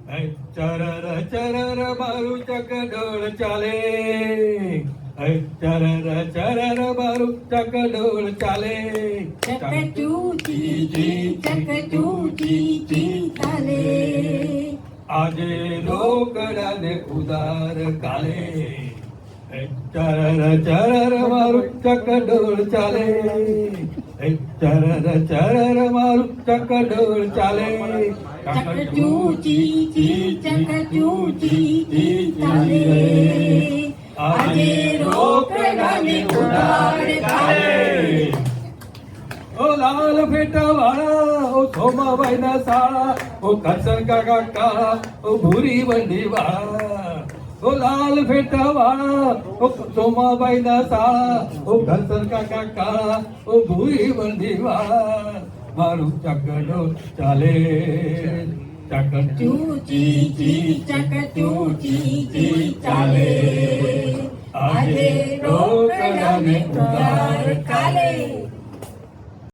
ચરર ચરર મારું ચકડોળ ચાલે, ચરર ચરર મારું ચકડોળ ચાલે, ચકચૂચી ચાલે. આજે રોકડા ને ઉધાર કાલે. ચરર ચરર મારું ચકડોળ ચાલે, ચરર ચરર મારું ચકડોળ ચાલે, ચકચૂચી ચાલે. આજે રોકડા ને ઉધાર કાલે. ઓ લાલ ફેટા વાળા, ઓ સોમાભાઈ ના સાળા, ઓ કરશન કાકા કાળા, ઓ ભૂરી બંડી વાળા. ઓ લાલ ફેટા વાળા, ઓ સોમાભાઈ ના સાળા, ઓ કરશન કાકા કાળા, ઓ ભૂરી બંડી વાળા. મારું ચકડોળ ચાલે, ચકચૂચી ચાલે. આજે રોકડા ને ઉધાર કાલે.